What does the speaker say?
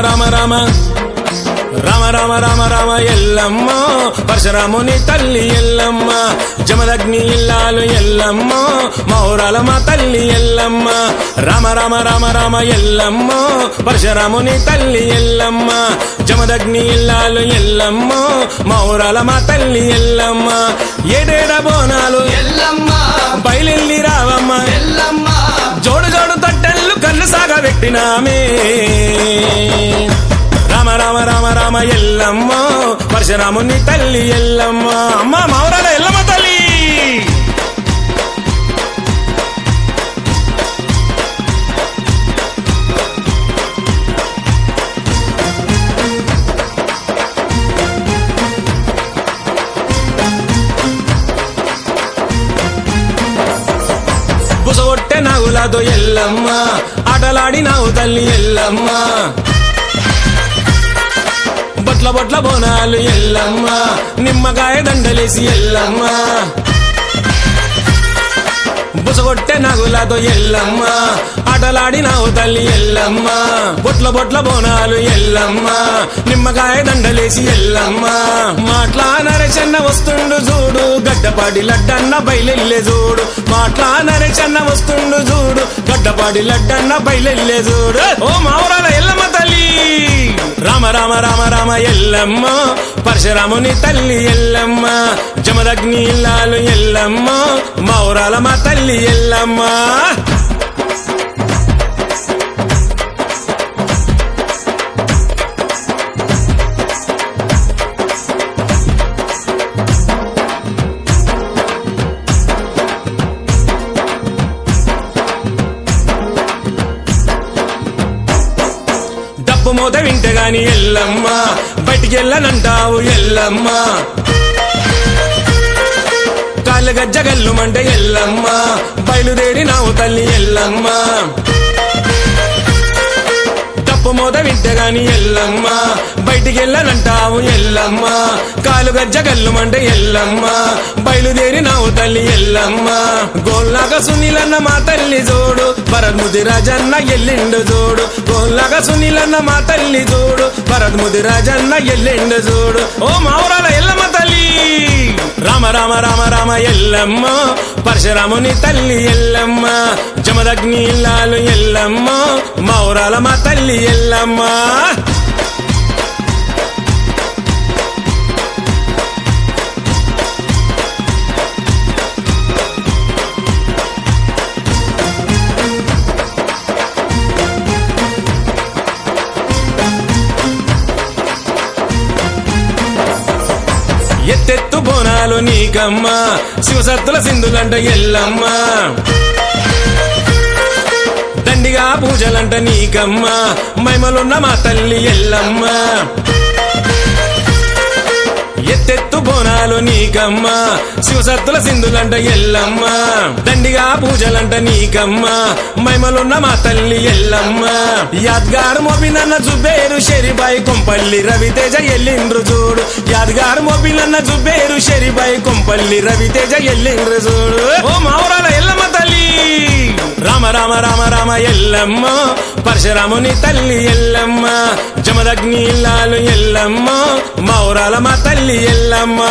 రామ రామ రామ రామ రామ రామ రామ ఎల్లమ్మ పరశురాముని తల్లి ఎల్లమ్మ జమదగ్ని ఇల్లాలు ఎల్లమ్మ మౌరాల మా తల్లి ఎల్లమ్మ రామ రామ రామ రామ ఎల్లమ్మ పరశురాముని తల్లి ఎల్లమ్మ జమదగ్ని ఇల్లాలు ఎల్లమ్మ మౌరాల మా తల్లి ఎల్లమ్మ ఏడేడ బోనాలు ఎల్లమ్మ బయలెల్లి రావమ్మ ఎల్లమ్మ జోడు జోడు తట్టెళ్ళు కళ్ళు సాగ పెట్టినామే రామ రామ రామ రామ ఎల్లమ్మ పరశురాముని తల్లి ఎల్లమ్మ అమ్మ మౌరాల ఎల్లమ్మ తల్లి బుసగొట్టె నాగులతో ఎల్లమ్మ ఆటలాడి నావు తల్లి ఎల్లమ్మ బొట్ల బొట్ల బోనాలు ఎల్లమ్మ నిమ్మకాయ దండలేసి ఎల్లమ్మ బుసగొట్టె నాగులతో ఎల్లమ్మ ఆటలాడి నావు తల్లి ఎల్లమ్మ బొట్ల బొట్ల బోనాలు ఎల్లమ్మ నిమ్మకాయ దండలేసి ఎల్లమ్మ మాట్లానరే చెన్న వస్తుండు చూడు గడ్డపాడి లడ్డన్న బయలెల్లే చూడు మాట్లానరే చెన్న వస్తుండు చూడు గడ్డపాడి లడ్డన్న బయలెల్లే చూడు ఓ మౌరాల ఎల్లమ్మ తల్లి రామ రామ రామ రామ ఎల్లమ్మ పరశురాముని తల్లి ఎల్లమ్మ జమదగ్ని ఇల్లాలు ఎల్లమ్మ మౌరాల మా తల్లి ఎల్లమ్మ డప్పు మోత వింటే గాని ఎల్లమ్మ బయటికెళ్ళనంటావు ఎల్లమ్మ కాళ్ళు గజ్జగల్లుమంటే ఎల్లమ్మ బయలుదేరినావు తల్లి ఎల్లమ్మ డప్పు మోత వింటే గాని ఎల్లమ్మ బయటికెళ్ళనంటావు ఎల్లమ్మ కాలు గజ్జగల్లుమంటే ఎల్లమ్మ బయలుదేరినావు తల్లి ఎల్లమ్మ గోల్లాగా సునీలన్న మా తల్లి చూడు భరద్ముది రాజన్న ఎల్లిండు చూడు గోల్లాగా సునీలన్న మా తల్లి చూడు భరద్ముది రాజన్న ఎల్లిండు చూడు ఓ మౌరాల ఎల్లమ్మ తల్లి రామ రామ రామ రామ ఎల్లమ్మ పరశురాముని తల్లి ఎల్లమ్మ జమదగ్ని ఇల్లాలు ఎల్లమ్మ మౌరాల మా తల్లి ఎల్లమ్మ ఎత్తెత్తు బోనాలు నీకమ్మ శివసత్తుల సింధులంట ఎల్లమ్మ దండిగా పూజలంట నీకమ్మ మైమలున్న మా తల్లి ఎల్లమ్మ ఎత్తెత్తు బోనాలు నీకమ్మ శివసత్తుల సింధులంట ఎల్లమ్మ దండిగా పూజలంట నీకమ్మ మైమలున్న మా తల్లి ఎల్లమ్మ యాద్గారు మోపినన్న జుబేరు షెరిబాయి కొంపల్లి రవితేజ ఎల్లిండ్రు చూడు యాద్గారు మోపినన్న జుబేరు షెరిబాయి కొంపల్లి రవితేజ ఎల్లిండ్రు చూడు ఓ మౌరాల ఎల్లమ్మ తల్లి రామ రామ రామ రామ ఎల్లమ్మ పరశురాముని తల్లి ఎల్లమ్మ జమదగ్ని ఇల్లాలు ఎల్లమ్మ మౌరాల మా తల్లి ఎల్లమ్మ